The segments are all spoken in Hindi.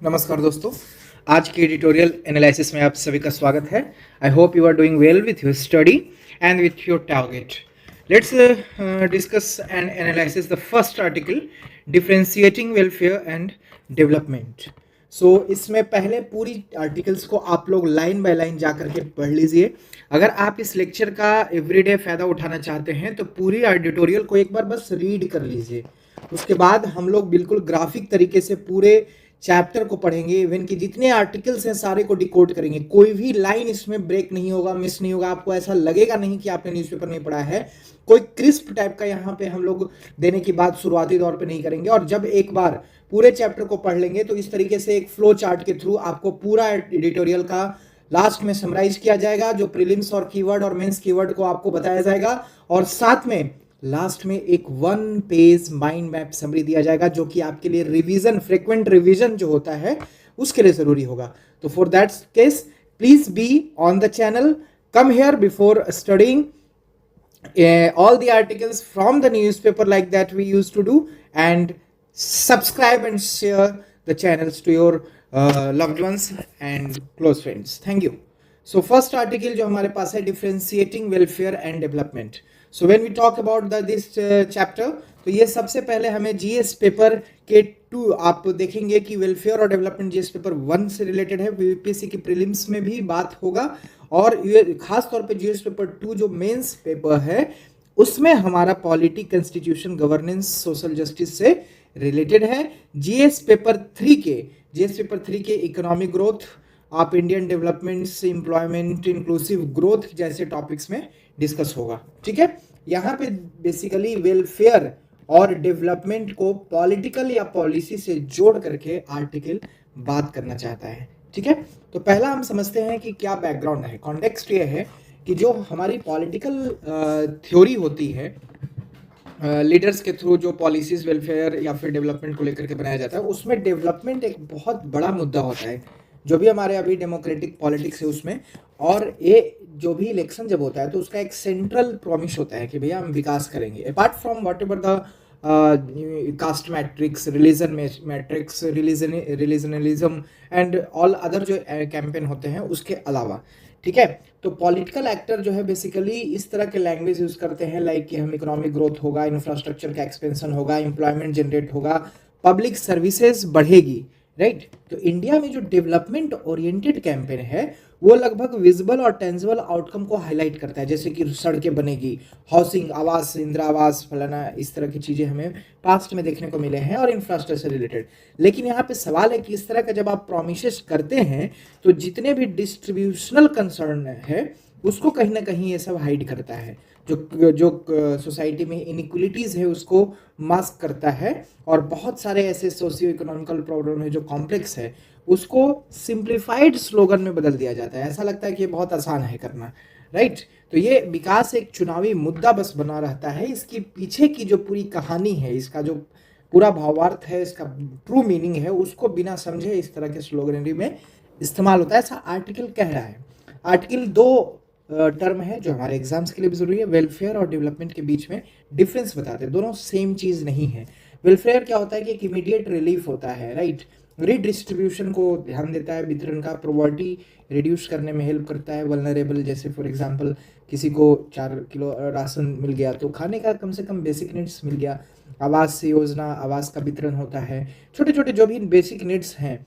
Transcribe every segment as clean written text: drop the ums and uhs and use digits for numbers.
नमस्कार दोस्तों, आज के एडिटोरियल एनालिसिस में आप सभी का स्वागत है। I hope you are doing well with your study and with your target. Let's discuss and analysis the first article, differentiating welfare and development. So इसमें पहले पूरी आर्टिकल्स को आप लोग लाइन बाय लाइन जा करके पढ़ लीजिए। अगर आप इस लेक्चर का एवरीडे फायदा उठाना चाहते हैं तो पूरी एडिटोरियल को एक बार बस रीड कर लीजिए। उसके बाद हम लोग बिल्कुल ग्राफिक तरीके से पूरे चैप्टर को पढ़ेंगे, इवन कि जितने आर्टिकल्स हैं सारे को डिकोड करेंगे। कोई भी लाइन इसमें ब्रेक नहीं होगा, मिस नहीं होगा। आपको ऐसा लगेगा नहीं कि आपने न्यूज़पेपर नहीं पढ़ा है। कोई क्रिस्प टाइप का यहाँ पे हम लोग देने की बात शुरुआती दौर पे नहीं करेंगे। और जब एक बार पूरे चैप्टर को पढ़ लेंगे तो इस तरीके से एक फ्लो चार्ट के थ्रू आपको पूरा एडिटोरियल का लास्ट में समराइज किया जाएगा, जो प्रीलिम्स और कीवर्ड और मेंस कीवर्ड को आपको बताया जाएगा। और साथ में लास्ट में एक 1 पेज माइंड मैप समरी दिया जाएगा, जो कि आपके लिए रिवीजन, फ्रीक्वेंट रिवीजन जो होता है उसके लिए जरूरी होगा। तो for that case please be on the channel, come here before studying all the articles from the newspaper like that we used to do, and subscribe and share the channels to your loved ones and close friends. Thank you. So first article जो हमारे पास है, differentiating welfare and development. So when we talk about this chapter, तो ये सबसे पहले हमें जीएस पेपर के 2 आप देखेंगे कि वेलफेयर और डेवलपमेंट जीएस पेपर 1 से रिलेटेड है। यूपीएससी की प्रीलिम्स में भी बात होगा, और ये खास तौर पे जीएस पेपर 2 जो मेंस पेपर है उसमें हमारा polity, constitution, governance, social justice से रिलेटेड है। जीएस पेपर 3 के इकोनॉमिक ग्रोथ, आप Indian development, employment, inclusive growth जैसे टॉपिक्स में डिस्कस होगा। ठीक है, यहाँ पे बेसिकली वेलफेयर और डेवलपमेंट को पॉलिटिकल या पॉलिसी से जोड़ करके आर्टिकल बात करना चाहता है। ठीक है, तो पहला हम समझते हैं कि क्या बैकग्राउंड है। कॉन्टेक्स्ट ये है कि जो हमारी पॉलिटिकल थ्योरी होती है, लीडर्स के थ्रू जो पॉलिसीज वेलफेयर या फिर डेवलपमेंट को लेकर के बनाया जाता है, उसमें डेवलपमेंट एक बहुत बड़ा मुद्दा होता है। जो भी हमारे अभी डेमोक्रेटिक पॉलिटिक्स है उसमें, और ये जो भी इलेक्शन जब होता है तो उसका एक सेंट्रल प्रॉमिस होता है कि भैया हम विकास करेंगे, apart from whatever the caste matrix, religion matrix, regionalism and all other जो कैंपेन होते हैं उसके अलावा। ठीक है, तो पॉलिटिकल एक्टर जो है बेसिकली इस तरह के लैंग्वेज यूज करते हैं, लाइक कि हम इकोनॉमिक ग्रोथ होगा, इंफ्रास्ट्रक्चर का एक्सपेंशन होगा, एम्प्लॉयमेंट जनरेट होगा, पब्लिक सर्विसेज बढ़ेगी, राइट। तो इंडिया में जो डेवलपमेंट ओरिएंटेड कैंपेन है वो लगभग विजिबल और टेंजिबल आउटकम को हाईलाइट करता है, जैसे कि सड़कें बनेगी, हाउसिंग, आवास, इंदिरा आवास, फलाना, इस तरह की चीज़ें हमें पास्ट में देखने को मिले हैं, और इंफ्रास्ट्रक्चर से रिलेटेड। लेकिन यहाँ पे सवाल है कि इस तरह का जब आप प्रोमिसेस करते हैं तो जितने भी डिस्ट्रीब्यूशनल कंसर्न है उसको कहीं ना कहीं ये सब हाइड करता है। जो सोसाइटी में इनइक्वलिटीज़ है उसको मास्क करता है, और बहुत सारे ऐसे सोशियो इकोनॉमिकल प्रॉब्लम है जो कॉम्प्लेक्स है उसको सिंप्लीफाइड स्लोगन में बदल दिया जाता है। ऐसा लगता है कि ये बहुत आसान है करना, राइट। तो ये विकास एक चुनावी मुद्दा बस बना रहता है। इसकी पीछे की जो पूरी कहानी है, इसका जो पूरा भावार्थ है, इसका ट्रू मीनिंग है, उसको बिना समझे इस तरह के स्लोगनरी में इस्तेमाल होता है, ऐसा आर्टिकल कह रहा है। आर्टिकल 2 टर्म है जो हमारे एग्जाम्स के लिए भी जरूरी है। वेलफेयर और डेवलपमेंट के बीच में डिफरेंस बताते हैं, दोनों सेम चीज़ नहीं है। वेलफेयर क्या होता है कि एक इमीडिएट रिलीफ होता है, राइट। रीडिस्ट्रीब्यूशन को ध्यान देता है, वितरण का, प्रॉवर्टी रिड्यूस करने में हेल्प करता है। वल्नरेबल, जैसे फॉर एग्जांपल किसी को 4 किलो राशन मिल गया तो खाने का कम से कम बेसिक नीड्स मिल गया। आवास योजना, आवास का वितरण होता है। छोटे छोटे जो भी बेसिक नीड्स हैं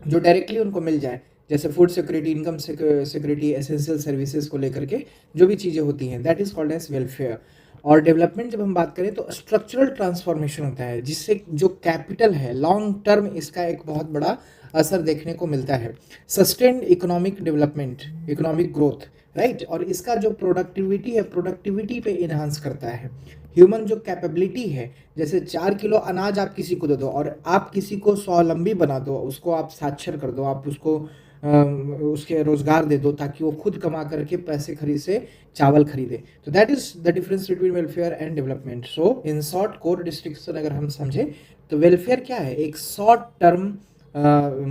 जो डायरेक्टली उनको मिल जाए, जैसे food security, income security, essential services को लेकर के जो भी चीज़ें होती हैं, that is called as welfare. और डेवलपमेंट जब हम बात करें तो स्ट्रक्चरल ट्रांसफॉर्मेशन होता है, जिससे जो कैपिटल है लॉन्ग टर्म इसका एक बहुत बड़ा असर देखने को मिलता है। Sustained economic development, economic growth, right. और इसका जो प्रोडक्टिविटी है, प्रोडक्टिविटी पे इन्हांस करता है। ह्यूमन जो कैपेबिलिटी है, जैसे 4 किलो अनाज आप किसी को दे दो और आप किसी को स्वावलंबी बना दो, उसको आप साक्षर कर दो, आप उसको उसके रोजगार दे दो ताकि वो खुद कमा करके पैसे खरीद से चावल खरीदे। तो that is the difference between welfare and development. So in short core destruction अगर हम समझे तो वेलफेयर क्या है, एक शॉर्ट टर्म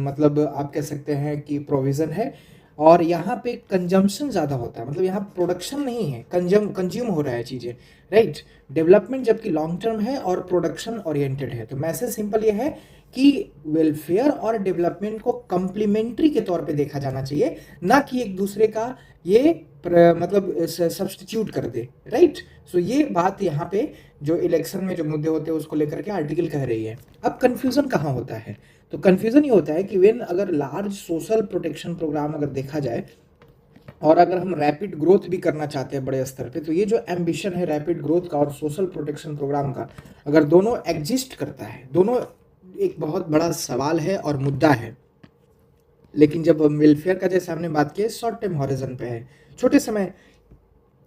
मतलब आप कह सकते हैं कि प्रोविज़न है, और यहाँ पे कंजम्पशन ज़्यादा होता है, मतलब यहाँ प्रोडक्शन नहीं है, कंज्यूम हो रहा है चीज़ें, राइट। डेवलपमेंट जबकि लॉन्ग टर्म है और प्रोडक्शन ओरिएंटेड है। तो मैसेज सिंपल ये है कि वेलफेयर और डेवलपमेंट को कंप्लीमेंट्री के तौर पे देखा जाना चाहिए, ना कि एक दूसरे का ये मतलब सब्स्टिट्यूट कर दे, राइट। सो ये बात यहाँ पे जो इलेक्शन में जो मुद्दे होते हैं उसको लेकर के आर्टिकल कह रही है। अब कंफ्यूजन कहाँ होता है, तो कंफ्यूजन ये होता है कि वेन अगर लार्ज सोशल प्रोटेक्शन प्रोग्राम अगर देखा जाए और अगर हम रैपिड ग्रोथ भी करना चाहते हैं बड़े स्तर पे, तो ये जो एम्बिशन है रैपिड ग्रोथ का और सोशल प्रोटेक्शन प्रोग्राम का, अगर दोनों एग्जिस्ट करता है, दोनों एक बहुत बड़ा सवाल है और मुद्दा है। लेकिन जब वेलफेयर का जैसे हमने बात की शॉर्ट टर्म हॉरिजन पे है, छोटे समय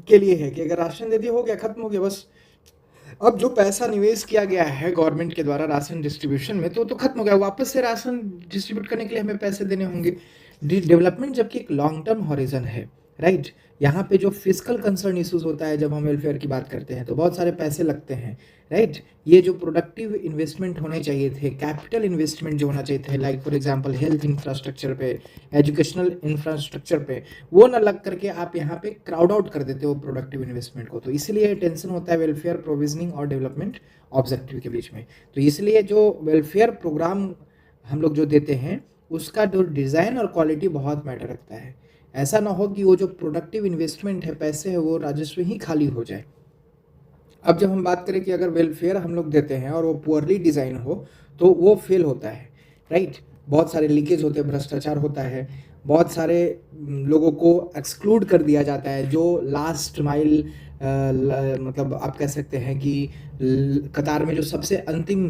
के लिए है कि अगर राशन दे दिया हो गया, खत्म हो गया बस। अब जो पैसा निवेश किया गया है गवर्नमेंट के द्वारा राशन डिस्ट्रीब्यूशन में, तो खत्म हो गया, वापस से राशन डिस्ट्रीब्यूट करने के लिए हमें पैसे देने होंगे। डेवलपमेंट जबकि एक लॉन्ग टर्म हॉरिजन है, राइट। यहाँ पे जो फिजिकल कंसर्न इश्यूज होता है जब हम वेलफेयर की बात करते हैं तो बहुत सारे पैसे लगते हैं, राइट। ये जो प्रोडक्टिव इन्वेस्टमेंट होने चाहिए थे, कैपिटल इन्वेस्टमेंट जो होना चाहिए थे, like for example health infrastructure पे, एजुकेशनल इंफ्रास्ट्रक्चर पे, वो ना लग करके आप यहाँ पे क्राउड आउट कर देते हो प्रोडक्टिव इन्वेस्टमेंट को। तो इसलिए टेंशन होता है वेलफेयर प्रोविजनिंग और डेवलपमेंट ऑब्जेक्टिव के बीच में। तो इसलिए जो वेलफेयर प्रोग्राम हम लोग जो देते हैं उसका जो डिज़ाइन और क्वालिटी बहुत मैटर रखता है। ऐसा ना हो कि वो जो प्रोडक्टिव इन्वेस्टमेंट है, पैसे है, वो राजस्व ही खाली हो जाए। अब जब हम बात करें कि अगर वेलफेयर हम लोग देते हैं और वो पुअरली डिज़ाइन हो तो वो फेल होता है, राइट। बहुत सारे लीकेज होते हैं, भ्रष्टाचार होता है, बहुत सारे लोगों को एक्सक्लूड कर दिया जाता है जो लास्ट माइल मतलब आप कह सकते हैं कि कतार में जो सबसे अंतिम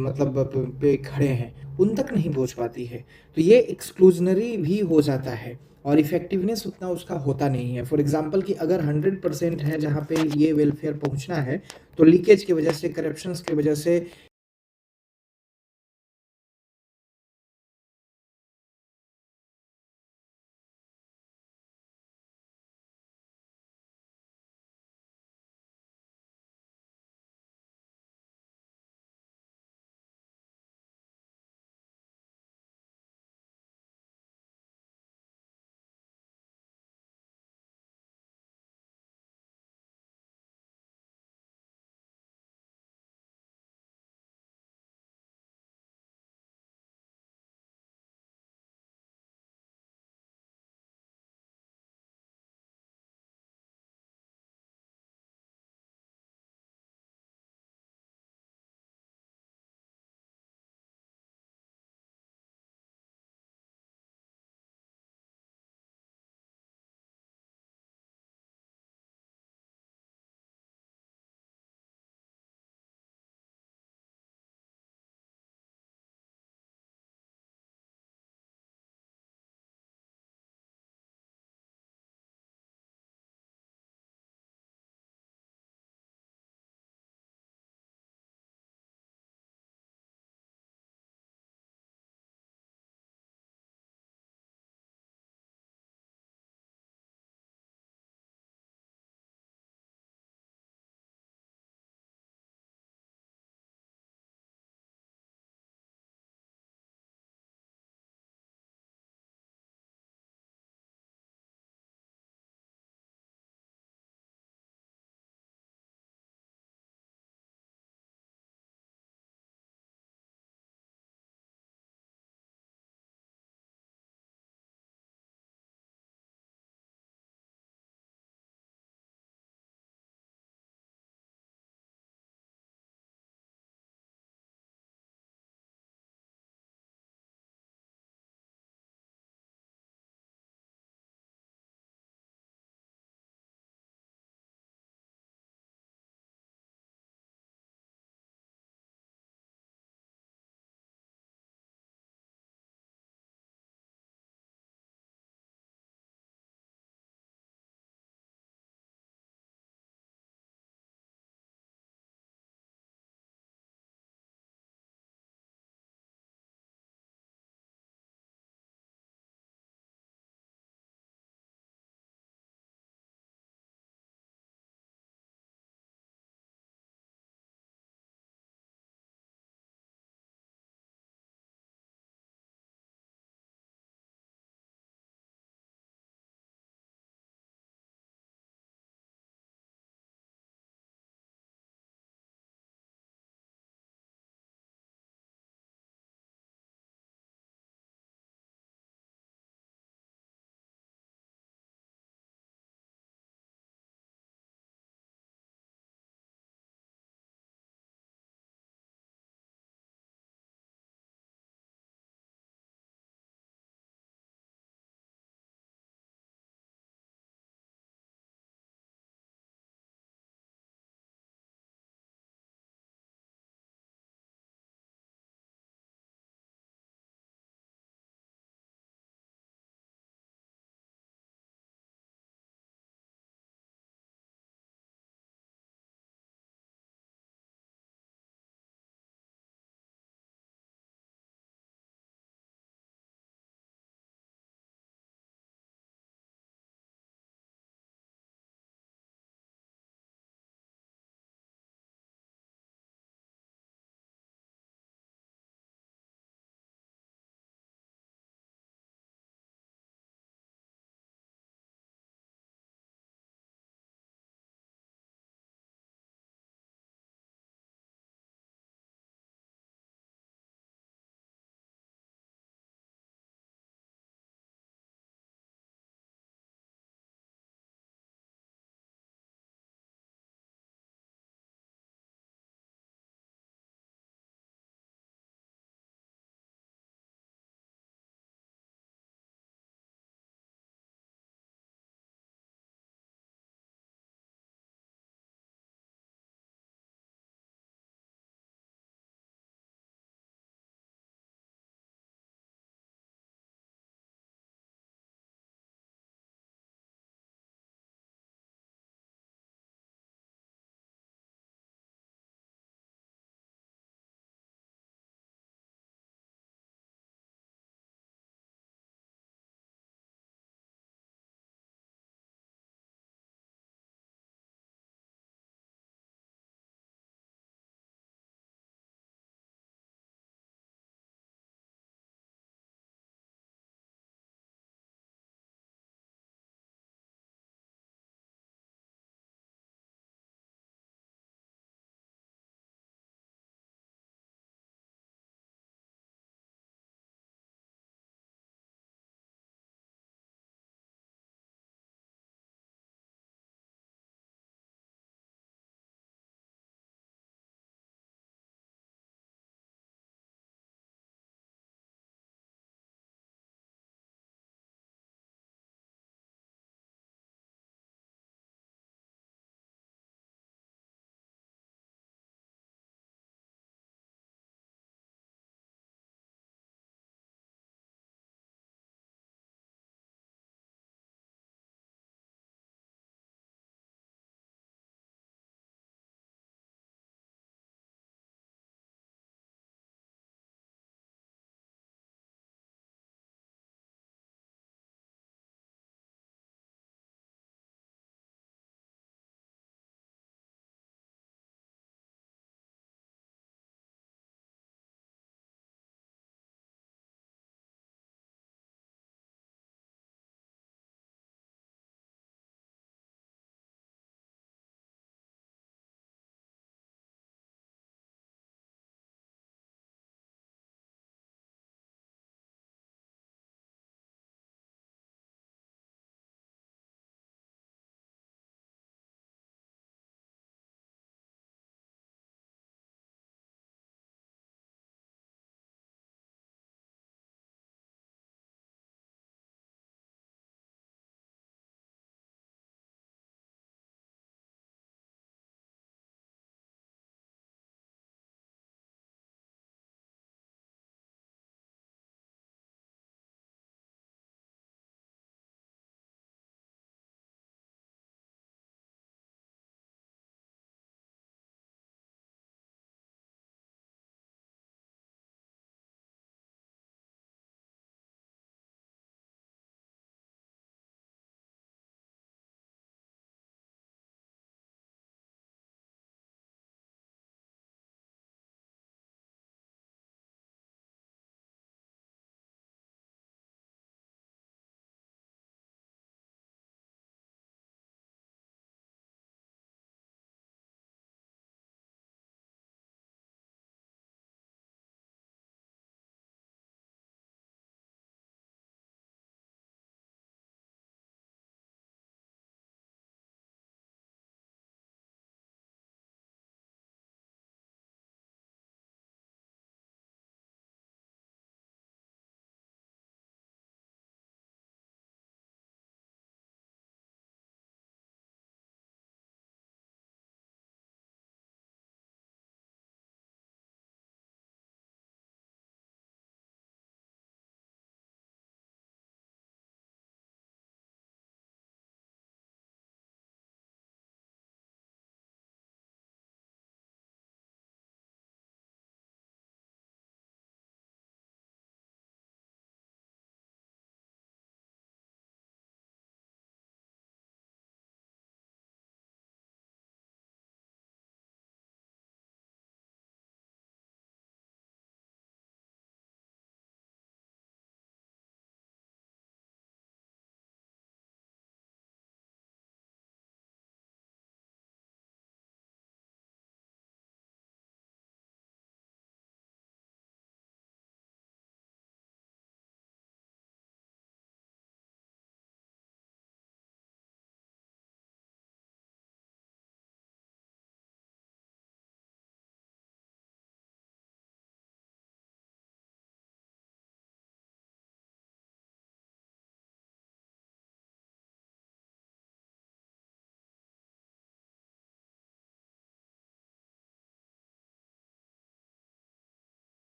मतलब पे खड़े हैं उन तक नहीं पहुंच पाती है। तो ये एक्सक्लूजनरी भी हो जाता है और इफेक्टिवनेस उतना उसका होता नहीं है। फॉर एग्जांपल कि अगर 100% है जहाँ पे ये वेलफेयर पहुंचना है, तो लीकेज की वजह से, करप्शंस की वजह से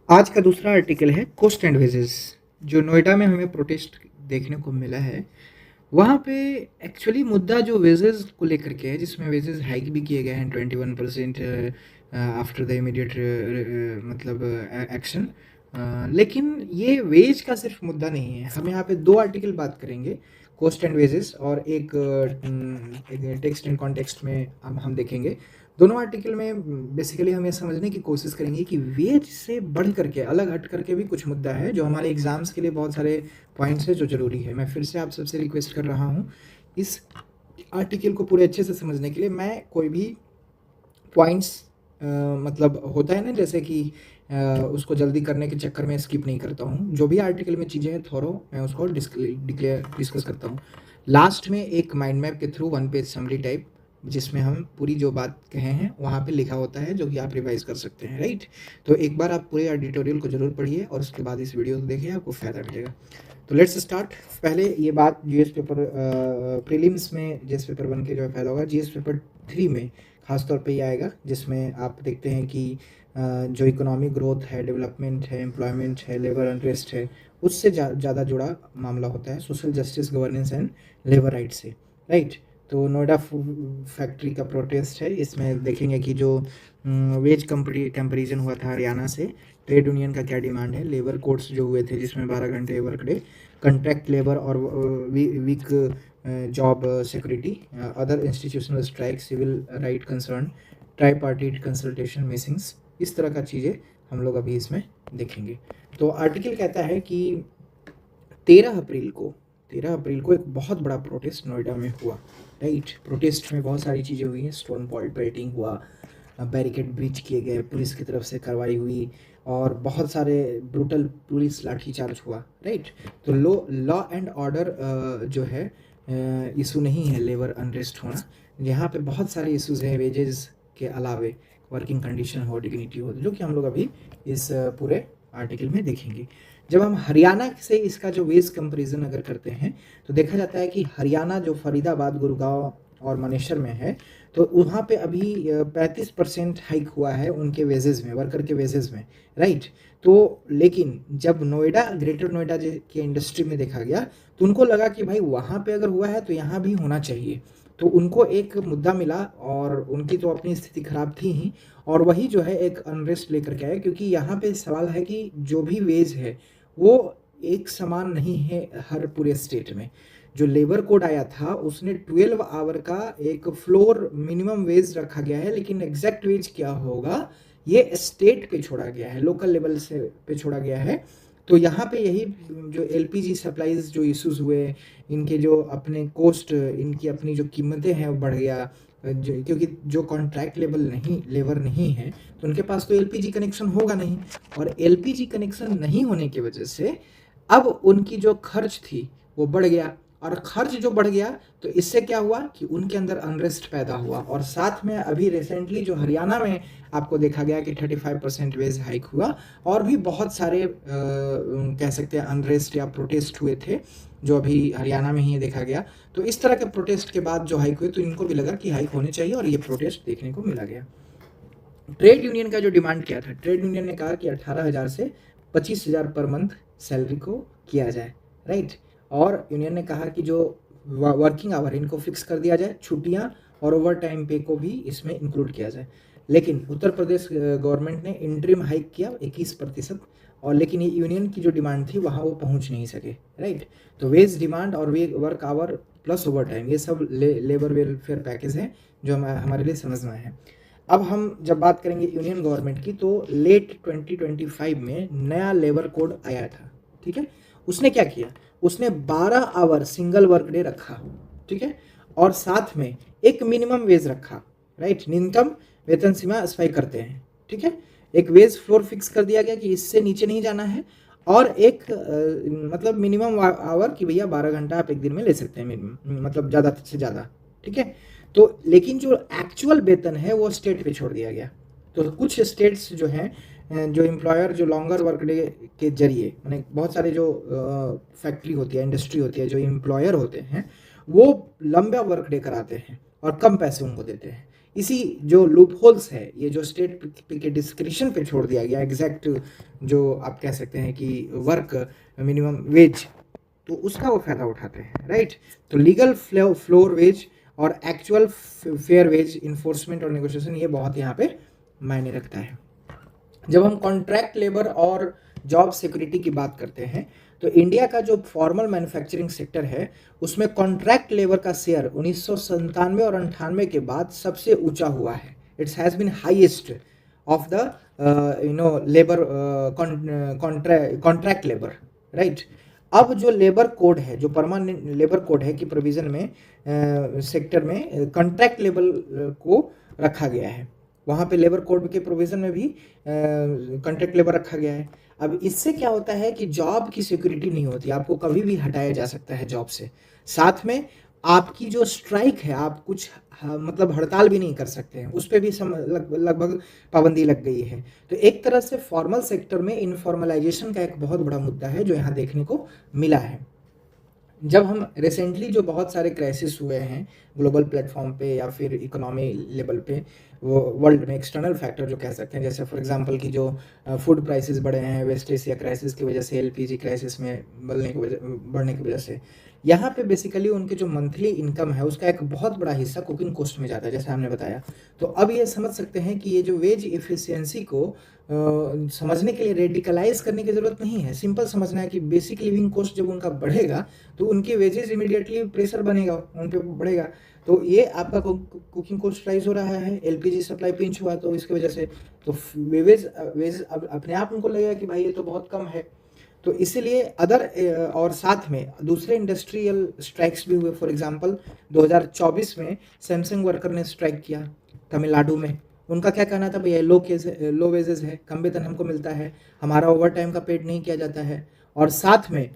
आज का दूसरा आर्टिकल है कोस्ट एंड वेजेस। जो नोएडा में हमें प्रोटेस्ट देखने को मिला है, वहाँ पे एक्चुअली मुद्दा जो वेजेस को लेकर के है, जिसमें वेजेस हाइक भी किए गए हैं 21% आफ्टर द इमीडिएट मतलब एक्शन। लेकिन ये वेज का सिर्फ मुद्दा नहीं है। हम यहाँ पे दो आर्टिकल बात करेंगे, कोस्ट एंड वेजेस, और एक टेक्स्ट एंड कॉन्टेक्स्ट में हम देखेंगे। दोनों आर्टिकल में बेसिकली हम ये समझने की कोशिश करेंगे कि वेज से बढ़ करके, अलग हट करके भी कुछ मुद्दा है जो हमारे एग्जाम्स के लिए बहुत सारे पॉइंट्स है जो ज़रूरी है। मैं फिर से आप सबसे रिक्वेस्ट कर रहा हूँ, इस आर्टिकल को पूरे अच्छे से समझने के लिए मैं कोई भी पॉइंट्स मतलब होता है ना, जैसे कि उसको जल्दी करने के चक्कर में स्किप नहीं करता हूँ। जो भी आर्टिकल में चीज़ें हैं थोरो मैं उसको डिस्कस करता हूँ। लास्ट में एक माइंड मैप के थ्रू 1 पेज समरी टाइप, जिसमें हम पूरी जो बात कहे हैं वहाँ पे लिखा होता है, जो कि आप रिवाइज कर सकते हैं, राइट। तो एक बार आप पूरे एडिटोरियल को जरूर पढ़िए और उसके बाद इस वीडियो को देखिए, आपको फ़ायदा मिलेगा। तो लेट्स स्टार्ट। पहले ये बात जीएस पेपर प्रीलिम्स में जीएस पेपर 1 के जो है फायदा होगा, जीएस पेपर 3 में खासतौर पे ये आएगा, जिसमें आप देखते हैं कि जो इकोनॉमिक ग्रोथ है, डेवलपमेंट है, एम्प्लॉयमेंट है, लेबर अनरेस्ट है, उससे ज़्यादा जुड़ा मामला होता है social justice, governance and labour right से, राइट। तो नोएडा फैक्ट्री का प्रोटेस्ट है, इसमें देखेंगे कि जो वेज कंपेरिजन हुआ था हरियाणा से, ट्रेड यूनियन का क्या डिमांड है, लेबर कोड्स जो हुए थे जिसमें 12 घंटे वर्क डे, कॉन्ट्रैक्ट लेबर और weak job security, other institutional strike, civil right concern, tripartite consultation meetings, इस तरह का चीज़ें हम लोग अभी इसमें देखेंगे। तो आर्टिकल कहता है कि 13 अप्रैल को एक बहुत बड़ा प्रोटेस्ट नोएडा में हुआ, राइट। प्रोटेस्ट में बहुत सारी चीज़ें हुई हैं, स्टोन वॉल पेल्टिंग हुआ, बैरिकेड ब्रीच किए गए, पुलिस की तरफ से कार्रवाई हुई, और बहुत सारे ब्रूटल पुलिस लाठीचार्ज हुआ, राइट। तो लॉ एंड ऑर्डर जो है इशू नहीं है लेबर अनरेस्ट होना। यहाँ पे बहुत सारे इश्यूज हैं वेजेस के अलावे, वर्किंग कंडीशन हो, डिग्निटी हो, जो कि हम लोग अभी इस पूरे आर्टिकल में देखेंगे। जब हम हरियाणा से इसका जो वेज कंपैरिजन अगर करते हैं, तो देखा जाता है कि हरियाणा जो फरीदाबाद, गुड़गांव और मनेसर में है, तो वहाँ पे अभी 35% हाइक हुआ है उनके वेजेस में, वर्कर के वेजेस में, राइट। तो लेकिन जब नोएडा, ग्रेटर नोएडा के इंडस्ट्री में देखा गया, तो उनको लगा कि भाई वहाँ पे अगर हुआ है तो यहाँ भी होना चाहिए। तो उनको एक मुद्दा मिला, और उनकी तो अपनी स्थिति खराब थी ही, और वही जो है एक अनरेस्ट लेकर के आए, क्योंकि यहाँ पे सवाल है कि जो भी वेज है वो एक समान नहीं है हर पूरे स्टेट में। जो लेबर कोड आया था उसने 12 आवर का एक फ्लोर मिनिमम वेज रखा गया है, लेकिन एग्जैक्ट वेज क्या होगा ये स्टेट पे छोड़ा गया है, लोकल लेवल से पे छोड़ा गया है। तो यहाँ पे यही जो एलपीजी सप्लाईज जो इश्यूज हुए, इनके जो अपने कोस्ट, इनकी अपनी जो कीमतें हैं वो बढ़ गया, क्योंकि जो कॉन्ट्रैक्ट लेबर नहीं है, तो उनके पास तो एलपीजी कनेक्शन होगा नहीं, और एलपीजी कनेक्शन नहीं होने की वजह से अब उनकी जो खर्च थी वो बढ़ गया, और खर्च जो बढ़ गया तो इससे क्या हुआ कि उनके अंदर अनरेस्ट पैदा हुआ। और साथ में अभी रिसेंटली जो हरियाणा में आपको देखा गया कि 35% वेज हाइक हुआ, और भी बहुत सारे कह सकते हैं अनरेस्ट या प्रोटेस्ट हुए थे, जो अभी हरियाणा में ही देखा गया। तो इस तरह के प्रोटेस्ट के बाद जो हाइक हुए, तो इनको भी लगा कि हाइक होने चाहिए, और ये प्रोटेस्ट देखने को मिला गया। ट्रेड यूनियन का जो डिमांड किया था, ट्रेड यूनियन ने कहा कि 18,000 से 25,000 पर मंथ सैलरी को किया जाए, राइट। और यूनियन ने कहा कि जो वर्किंग आवर इनको फिक्स कर दिया जाए, छुट्टियां और ओवर टाइम पे को भी इसमें इंक्लूड किया जाए। लेकिन उत्तर प्रदेश गवर्नमेंट ने इंटरिम हाइक किया 21%, और लेकिन ये यूनियन की जो डिमांड थी वहाँ वो पहुँच नहीं सके, राइट। तो वेज डिमांड और work hour plus over time, ये सब लेबर वेलफेयर पैकेज है जो हमारे लिए समझना है। अब हम जब बात करेंगे यूनियन गवर्नमेंट की, तो लेट 2025 में नया लेबर कोड आया था, ठीक है। उसने क्या किया, उसने 12 आवर सिंगल वर्क डे रखा, ठीक है, और साथ में एक मिनिमम वेज रखा, राइट। न्यूनतम वेतन सीमा स्पाई करते हैं, ठीक है। एक वेज फ्लोर फिक्स कर दिया गया कि इससे नीचे नहीं जाना है, और एक मतलब मिनिमम आवर कि भैया 12 घंटा आप एक दिन में ले सकते हैं, मतलब ज़्यादा से ज़्यादा, ठीक है। तो लेकिन जो एक्चुअल वेतन है वो स्टेट पे छोड़ दिया गया। तो कुछ स्टेट्स जो हैं, जो एम्प्लॉयर जो लॉन्गर वर्क डे के जरिए, मैंने बहुत सारे जो फैक्ट्री होती है, इंडस्ट्री होती है, जो एम्प्लॉयर होते हैं वो लंबा वर्क डे कराते हैं और कम पैसे उनको देते हैं। इसी जो लूप होल्स है, ये जो स्टेट के डिस्क्रिप्शन पे छोड़ दिया गया एग्जैक्ट जो आप कह सकते हैं कि वर्क मिनिमम वेज, तो उसका वो फायदा उठाते हैं, राइट। तो लीगल फ्लोर वेज और एक्चुअल फेयर वेज इन्फोर्समेंट और नेगोशिएशन ये बहुत यहाँ पे मायने रखता है। जब हम कॉन्ट्रैक्ट लेबर और जॉब सिक्योरिटी की बात करते हैं तो इंडिया का जो फॉर्मल मैन्युफैक्चरिंग सेक्टर है उसमें कॉन्ट्रैक्ट लेबर का शेयर 1997 और 98 के बाद सबसे ऊंचा हुआ है। It's has been highest of the labour contract labour, right. अब जो लेबर कोड है, जो परमानेंट लेबर कोड है कि प्रोविजन में सेक्टर में कॉन्ट्रैक्ट लेबर को रखा गया है, वहाँ पे लेबर कोड के प्रोविजन में भी कॉन्ट्रैक्ट लेबर रखा गया है। अब इससे क्या होता है कि जॉब की सिक्योरिटी नहीं होती, आपको कभी भी हटाया जा सकता है जॉब से। साथ में आपकी जो स्ट्राइक है, आप कुछ मतलब हड़ताल भी नहीं कर सकते हैं, उस पर भी लगभग पाबंदी लग गई है। तो एक तरह से फॉर्मल सेक्टर में इनफॉर्मलाइजेशन का एक बहुत बड़ा मुद्दा है जो यहाँ देखने को मिला है। जब हम रिसेंटली जो बहुत सारे क्राइसिस हुए हैं ग्लोबल प्लेटफॉर्म पे या फिर इकोनॉमी लेवल पे, वो वर्ल्ड में एक्सटर्नल फैक्टर जो कह सकते हैं, जैसे फॉर एग्जांपल कि जो फूड प्राइसेस बढ़े हैं वेस्ट एशिया क्राइसिस की वजह से, एलपीजी क्राइसिस में बढ़ने की वजह से, यहाँ पे बेसिकली उनके जो मंथली इनकम है उसका एक बहुत बड़ा हिस्सा कुकिंग कॉस्ट में जाता है, जैसे हमने बताया। तो अब ये समझ सकते हैं कि ये जो वेज एफिशिएंसी को समझने के लिए रेडिकलाइज करने की ज़रूरत नहीं है, सिंपल समझना है कि बेसिक लिविंग कॉस्ट जब उनका बढ़ेगा तो उनके वेजेस इमीडिएटली प्रेशर बनेगा, उन पर बढ़ेगा। तो ये आपका कुकिंग कॉस्ट राइज हो रहा है, एलपीजी सप्लाई पिंच हुआ तो इसकी वजह से, तो वेज अब अपने आप उनको लगेगा कि भाई ये तो बहुत कम है। तो इसीलिए अदर और साथ में दूसरे इंडस्ट्रियल स्ट्राइक्स भी हुए। फॉर एग्जांपल 2024 में सैमसंग वर्कर ने स्ट्राइक किया तमिलनाडु में। उनका क्या कहना था, भैया लो वेजेस है, कम वेतन हमको मिलता है, हमारा ओवर टाइम का पेड नहीं किया जाता है, और साथ में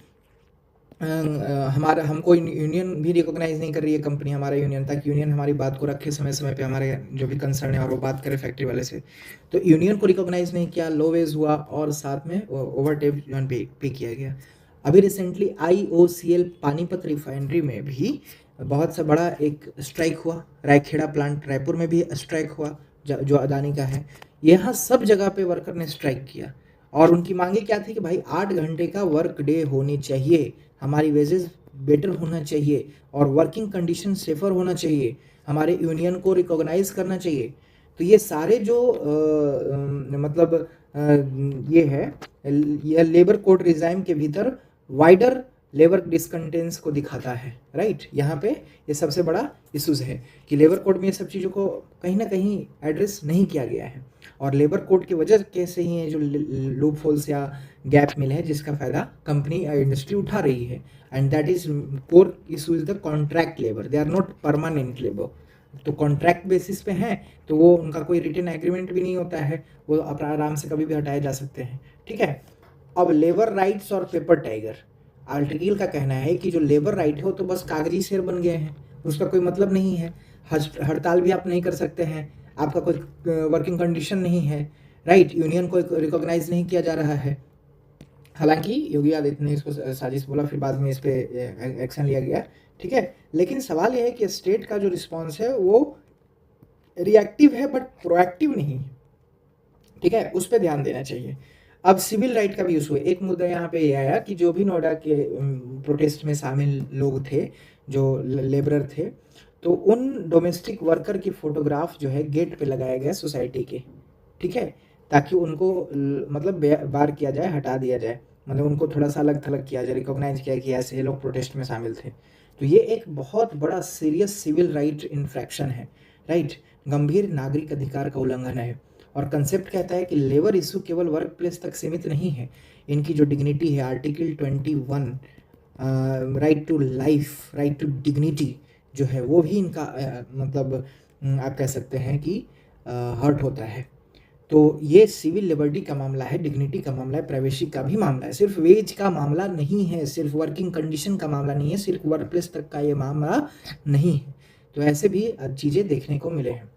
हमारा हमको यूनियन भी रिकॉग्नाइज नहीं कर रही है कंपनी, हमारा यूनियन, ताकि यूनियन हमारी बात को रखे समय समय पे, हमारे जो भी कंसर्न है और वो बात करे फैक्ट्री वाले से। तो यूनियन को रिकॉग्नाइज नहीं किया, लो वेज हुआ और साथ में ओवर टाइम पे किया गया। अभी रिसेंटली IOCL पानीपत रिफाइनरी में भी बहुत सा बड़ा एक स्ट्राइक हुआ, रायखेड़ा प्लांट रायपुर में भी स्ट्राइक हुआ जो अदानी का है। यहाँ सब जगह पे वर्कर ने स्ट्राइक किया और उनकी मांगे क्या थी कि भाई 8 घंटे का वर्क डे होनी चाहिए, हमारी वेजेस बेटर होना चाहिए और वर्किंग कंडीशन सेफर होना चाहिए, हमारे यूनियन को रिकॉग्नाइज करना चाहिए। तो ये सारे जो मतलब ये है, यह लेबर कोड रिजाइम के भीतर वाइडर लेबर डिस्कंटेंस को दिखाता है, राइट। यहाँ पे ये सबसे बड़ा इशूज है कि लेबर कोड में ये सब चीज़ों को कहीं ना कहीं एड्रेस नहीं किया गया है, और लेबर कोड की वजह कैसे ही है जो लूप होल्स या गैप मिल है जिसका फायदा कंपनी या इंडस्ट्री उठा रही है, and that is core issue is the contract labour, they are not permanent labour. तो कॉन्ट्रैक्ट बेसिस पे हैं तो वो उनका कोई रिटन एग्रीमेंट भी नहीं होता है, वो आराम से कभी भी हटाए जा सकते हैं, ठीक है। अब लेबर राइट्स और पेपर टाइगर, आर्टिकल का कहना है कि जो लेबर राइट है वो तो बस कागजी शेर बन गए हैं, उसका कोई मतलब नहीं है, हड़ताल भी आप नहीं कर सकते हैं, आपका कोई वर्किंग कंडीशन नहीं है, राइट, यूनियन को रिकॉग्नाइज नहीं किया जा रहा है। हालांकि योगी आदित्यनाथ ने इसको साजिश बोला, फिर बाद में इस पर एक्शन लिया गया, ठीक है। लेकिन सवाल यह है कि स्टेट का जो रिस्पॉन्स है वो रिएक्टिव है बट प्रोएक्टिव नहीं है, ठीक है, उस पर ध्यान देना चाहिए। अब सिविल राइट का भी इशू है। एक मुद्दा यहाँ पे ये आया कि जो भी नोएडा के प्रोटेस्ट में शामिल लोग थे, जो लेबरर थे, तो उन डोमेस्टिक वर्कर की फोटोग्राफ जो है गेट पे लगाया गया सोसाइटी के, ठीक है, ताकि उनको मतलब बार किया जाए, हटा दिया जाए, मतलब उनको थोड़ा सा अलग थलग किया जाए, रिकॉग्नाइज किया कि ऐसे लोग प्रोटेस्ट में शामिल थे। तो ये एक बहुत बड़ा सीरियस सिविल राइट इन्फ्रैक्शन है, राइट, गंभीर नागरिक अधिकार का उल्लंघन है। और कंसेप्ट कहता है कि लेबर इशू केवल वर्क प्लेस तक सीमित नहीं है, इनकी जो डिग्निटी है, article 21 right to life, right to dignity जो है वो भी इनका मतलब आप कह सकते हैं कि हर्ट होता है। तो ये सिविल लिबर्टी का मामला है, डिग्निटी का मामला है, प्राइवेसी का भी मामला है, सिर्फ वेज का मामला नहीं है, सिर्फ वर्किंग कंडीशन का मामला नहीं है, सिर्फ वर्क प्लेस तक का ये मामला नहीं है। तो ऐसे भी चीज़ें देखने को मिले हैं।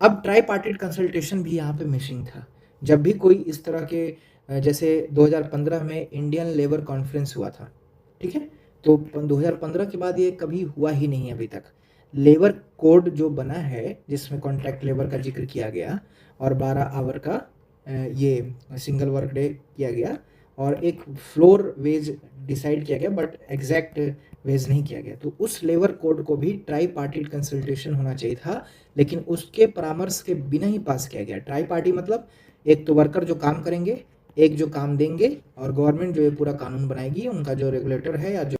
अब ट्राई पार्टेड कंसल्टेशन भी यहाँ पे मिसिंग था। जब भी कोई इस तरह के जैसे 2015 में इंडियन लेबर कॉन्फ्रेंस हुआ था, ठीक है, तो 2015 के बाद ये कभी हुआ ही नहीं अभी तक। लेबर कोड जो बना है जिसमें कॉन्ट्रैक्ट लेबर का जिक्र किया गया और 12 आवर का ये सिंगल वर्क डे किया गया और एक फ्लोर वेज डिसाइड किया गया बट एग्जैक्ट वेज नहीं किया गया, तो उस लेबर कोड को भी ट्राई पार्टी कंसल्टेशन होना चाहिए था, लेकिन उसके परामर्श के बिना ही पास किया गया। ट्राई पार्टी मतलब एक तो वर्कर जो काम करेंगे, एक जो काम देंगे, और गवर्नमेंट जो ये पूरा कानून बनाएगी, उनका जो रेगुलेटर है या जो